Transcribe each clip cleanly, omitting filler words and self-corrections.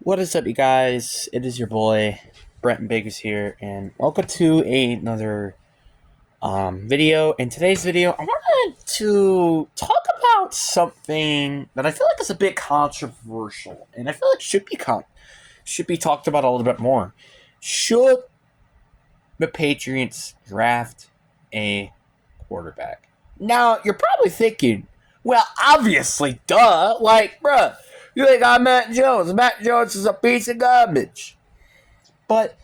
What is up, you guys? It is your boy Brenton Biggers here, and welcome to another video. In today's video, I wanted to talk about something that I feel like is a bit controversial, and I feel like should be talked about a little bit more. Should the Patriots draft a quarterback? Now, you're probably thinking, well, obviously, duh. Like, bruh, you think I'm Matt Jones? Matt Jones is a piece of garbage. But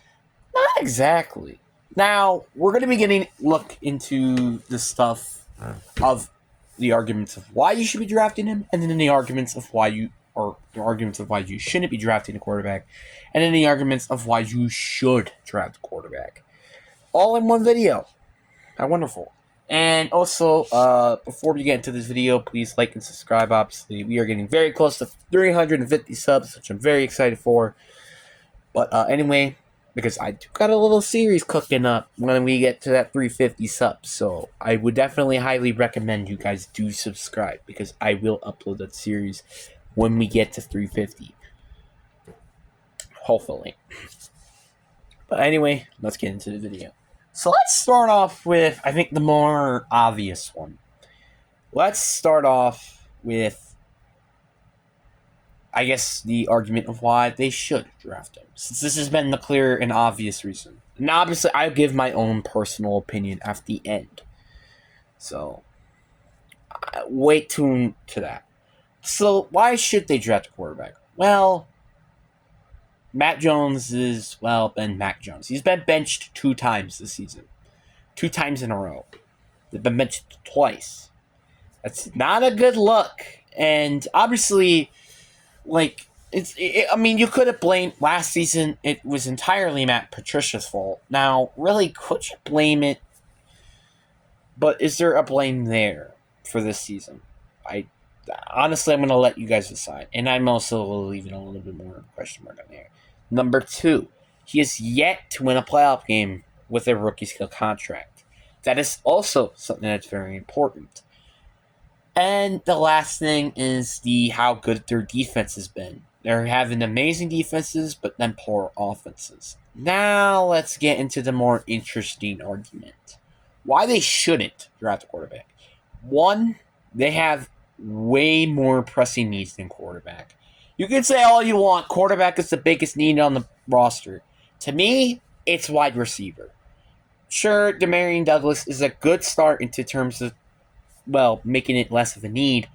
not exactly. Now, we're going to be getting look into the stuff of the arguments of why you should be drafting him, and then the arguments of why you shouldn't be drafting a quarterback, and then the arguments of why you should draft a quarterback. All in one video. How wonderful. And also, before we get into this video, please like and subscribe. Obviously, we are getting very close to 350 subs, which I'm very excited for. But anyway, because I got a little series cooking up when we get to that 350 subs. So I would definitely highly recommend you guys do subscribe, because I will upload that series when we get to 350. Hopefully. But anyway, let's get into the video. So let's start off with, I think, the more obvious one. Let's start off with, I guess, the argument of why they should draft him, since this has been the clear and obvious reason. And obviously, I'll give my own personal opinion at the end. So, wait tuned to that. So, why should they draft a quarterback? Well, Matt Jones is, been Mac Jones. He's been benched 2 times this season. 2 times in a row. They've been benched twice. That's not a good look. And obviously, you could have blamed last season. It was entirely Matt Patricia's fault. Now, really, could you blame it? But is there a blame there for this season? Honestly, I'm going to let you guys decide. And I'm also leaving a little bit more question mark on there. Number 2, he is yet to win a playoff game with a rookie scale contract. That is also something that's very important. And the last thing is how good their defense has been. They're having amazing defenses, but then poor offenses. Now let's get into the more interesting argument. Why they shouldn't draft a quarterback. 1, they have way more pressing needs than quarterback. You can say all you want, quarterback is the biggest need on the roster. To me, it's wide receiver. Sure, Demarion Douglas is a good start into terms of, making it less of a need.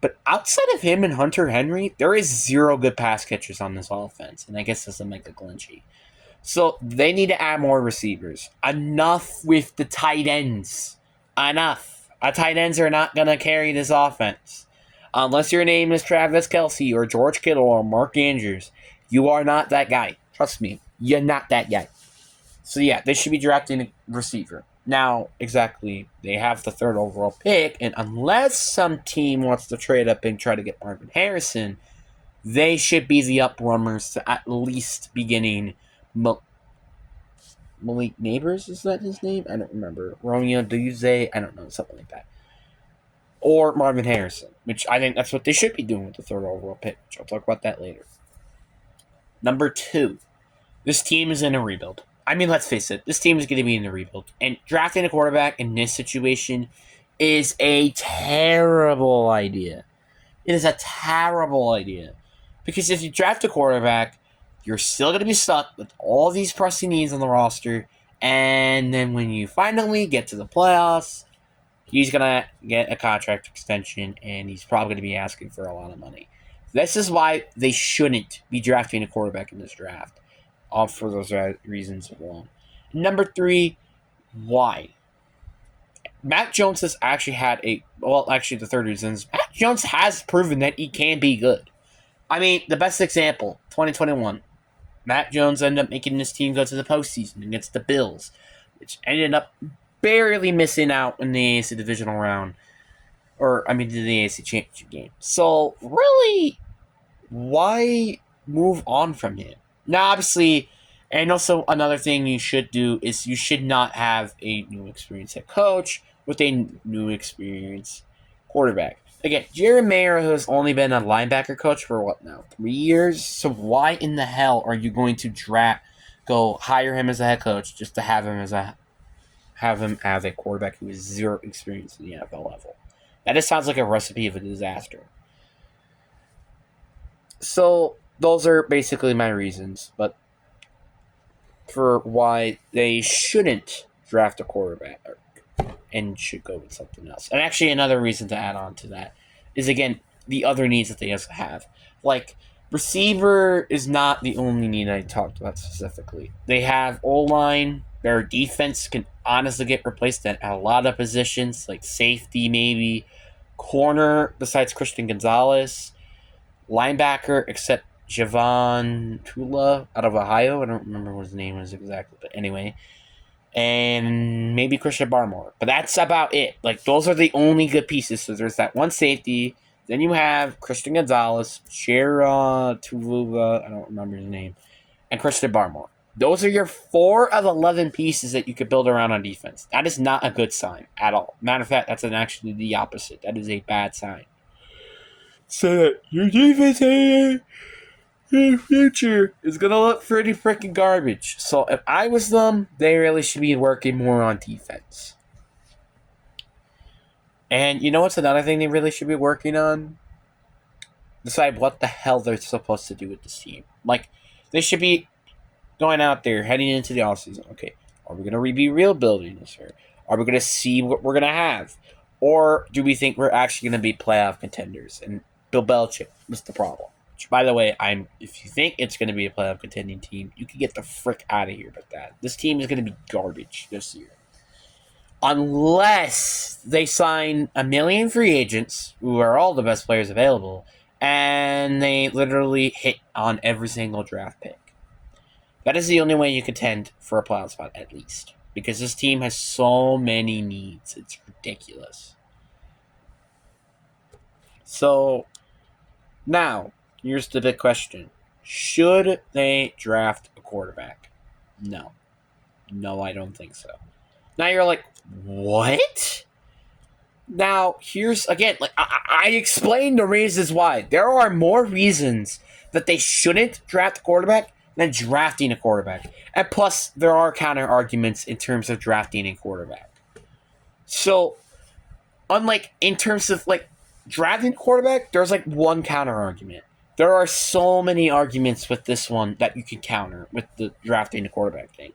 But outside of him and Hunter Henry, there is 0 good pass catchers on this offense. And I guess that's a Micah Glinchey. So they need to add more receivers. Enough with the tight ends. Enough. Tight ends are not going to carry this offense. Unless your name is Travis Kelce or George Kittle or Mark Andrews, you are not that guy. Trust me, you're not that guy. So yeah, they should be drafting a receiver. Now, exactly, they have the 3rd overall pick, and unless some team wants to trade up and try to get Marvin Harrison, they should be the up-runners to at least beginning Malik Neighbors, is that his name? I don't remember. Romeo Duze, I don't know, something like that. Or Marvin Harrison, which I think that's what they should be doing with the 3rd overall pick, which I'll talk about that later. Number 2, this team is in a rebuild. I mean, let's face it, this team is going to be in a rebuild. And drafting a quarterback in this situation is a terrible idea. It is a terrible idea. Because if you draft a quarterback, you're still going to be stuck with all these pressing needs on the roster. And then when you finally get to the playoffs, he's going to get a contract extension, and he's probably going to be asking for a lot of money. This is why they shouldn't be drafting a quarterback in this draft. All for those reasons alone. Number 3, why? Matt Jones has actually had the 3rd reason is Matt Jones has proven that he can be good. I mean, the best example, 2021. Matt Jones ended up making this team go to the postseason against the Bills, which ended up barely missing out in the AFC divisional round. The AFC championship game. So, really, why move on from him? Now, obviously, and also another thing you should do is you should not have a new experienced head coach with a new experienced quarterback. again, Jared Mayer has only been a linebacker coach for what now? 3 years? So why in the hell are you going to go hire him as a head coach just to have him as a quarterback who has zero experience in the NFL level? That just sounds like a recipe of a disaster. So those are basically my reasons, but for why they shouldn't draft a quarterback and should go with something else. And actually, another reason to add on to that is again the other needs that they also have. Like receiver is not the only need I talked about specifically. They have O line. Their defense can honestly get replaced at a lot of positions, like safety maybe, corner besides Christian Gonzalez, linebacker except Javon Tula out of Ohio. I don't remember what his name is exactly, but anyway, and maybe Christian Barmore. But that's about it. Like, those are the only good pieces. So there's that one safety. Then you have Christian Gonzalez, Shera Tuluva, I don't remember his name, and Christian Barmore. Those are your 4 of 11 pieces that you could build around on defense. That is not a good sign at all. Matter of fact, that's actually the opposite. That is a bad sign. So that your defense in the future is gonna look pretty freaking garbage. So if I was them, they really should be working more on defense. And you know what's another thing they really should be working on? Decide what the hell they're supposed to do with this team. Like, they should be going out there, heading into the offseason. Okay, are we going to be real building this year? Are we going to see what we're going to have? Or do we think we're actually going to be playoff contenders? And Bill Belichick was the problem. Which, by the way, if you think it's going to be a playoff contending team, you can get the frick out of here with that. This team is going to be garbage this year. Unless they sign a million free agents, who are all the best players available, and they literally hit on every single draft pick. That is the only way you contend for a playoff spot, at least. Because this team has so many needs. It's ridiculous. So, now, here's the big question. Should they draft a quarterback? No. No, I don't think so. Now you're like, what? Now, here's, again, like I explained the reasons why. There are more reasons that they shouldn't draft a quarterback than drafting a quarterback. And plus, there are counter arguments in terms of drafting a quarterback. So, unlike in terms of like drafting a quarterback, there's like one counter argument. There are so many arguments with this one that you can counter with the drafting a quarterback thing.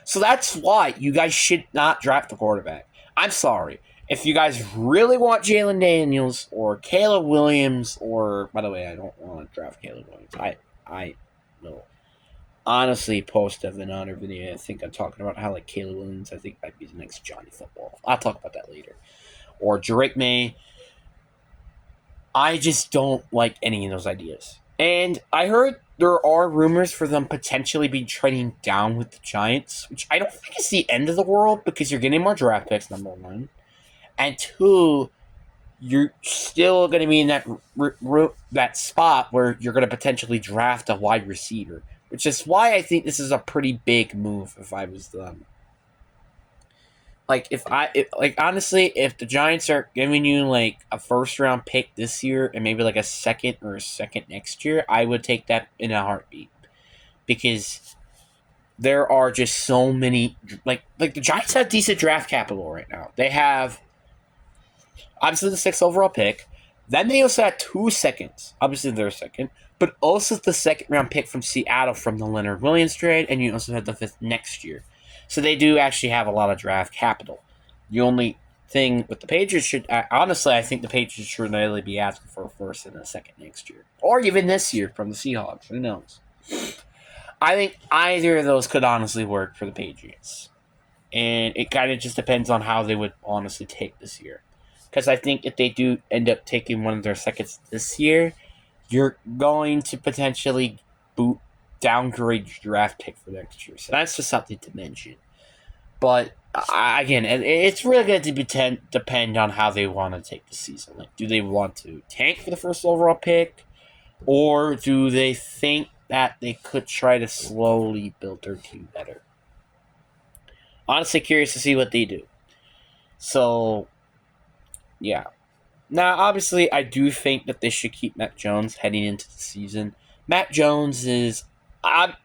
So that's why you guys should not draft a quarterback. I'm sorry. If you guys really want Jalen Daniels or Caleb Williams, or by the way, I don't want to draft Caleb Williams. I will honestly post another video. I think I'm talking about how like Caleb Williams, I think might be the next Johnny Football. I'll talk about that later. Or Drake May. I just don't like any of those ideas. And I heard there are rumors for them potentially be trading down with the Giants, which I don't think is the end of the world because you're getting more draft picks, number one. And 2, you're still going to be in that spot where you're going to potentially draft a wide receiver, which is why I think this is a pretty big move if I was them. Like, honestly, if the Giants are giving you, like, a first-round pick this year and maybe, like, a second next year, I would take that in a heartbeat. Because there are just so many, like the Giants have decent draft capital right now. They have obviously the 6th overall pick. Then they also had 2 seconds. Obviously, they're second. But also the 2nd round pick from Seattle from the Leonard Williams trade. And you also have the 5th next year. So they do actually have a lot of draft capital. The only thing with the Patriots honestly, I think the Patriots should really be asking for a 1st and a 2nd next year. Or even this year from the Seahawks. Who knows? I think either of those could honestly work for the Patriots. And it kind of just depends on how they would honestly take this year. Because I think if they do end up taking one of their seconds this year, you're going to potentially downgrade your draft pick for next year. So that's just something to mention. But again, it's really going to depend on how they want to take the season. Like, do they want to tank for the 1st overall pick? Or do they think that they could try to slowly build their team better? Honestly, curious to see what they do. So, yeah. Now, obviously, I do think that they should keep Mac Jones heading into the season. Mac Jones is,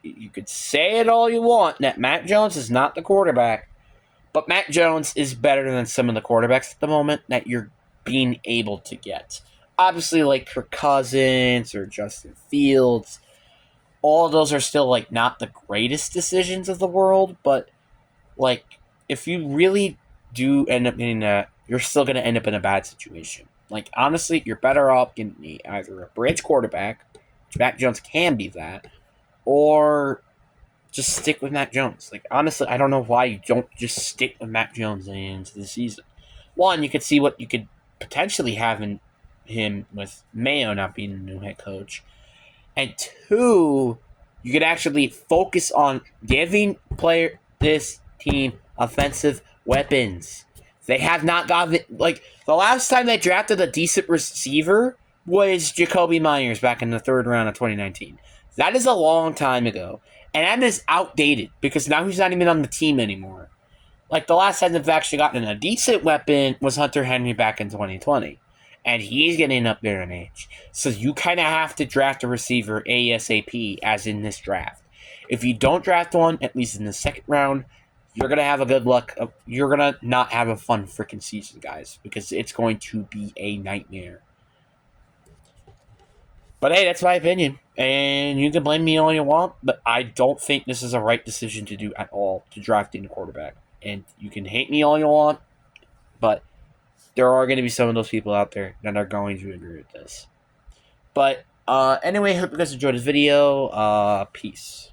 you could say it all you want, that Mac Jones is not the quarterback, but Mac Jones is better than some of the quarterbacks at the moment that you're being able to get. Obviously, like Kirk Cousins or Justin Fields, all of those are still like not the greatest decisions of the world, but like if you really do end up getting that, you're still going to end up in a bad situation. Like honestly, you're better off getting either a bridge quarterback, which Mac Jones can be that, or just stick with Mac Jones. Like honestly, I don't know why you don't just stick with Mac Jones into the season. One, you could see what you could potentially have in him with Mayo not being the new head coach, and two, you could actually focus on giving this team offensive weapons. They have not gotten like the last time they drafted a decent receiver was Jacoby Myers back in the third round of 2019. That is a long time ago, and that is outdated because now he's not even on the team anymore. Like the last time they've actually gotten a decent weapon was Hunter Henry back in 2020. And he's getting up there in age. So you kind of have to draft a receiver ASAP, as in this draft. If you don't draft one, at least in the second round, you're going to have a good luck. You're going to not have a fun freaking season, guys, because it's going to be a nightmare. But hey, that's my opinion. And you can blame me all you want, but I don't think this is a right decision to do at all to drafting a quarterback. And you can hate me all you want, but there are going to be some of those people out there that are going to agree with this. But anyway, hope you guys enjoyed this video. Peace.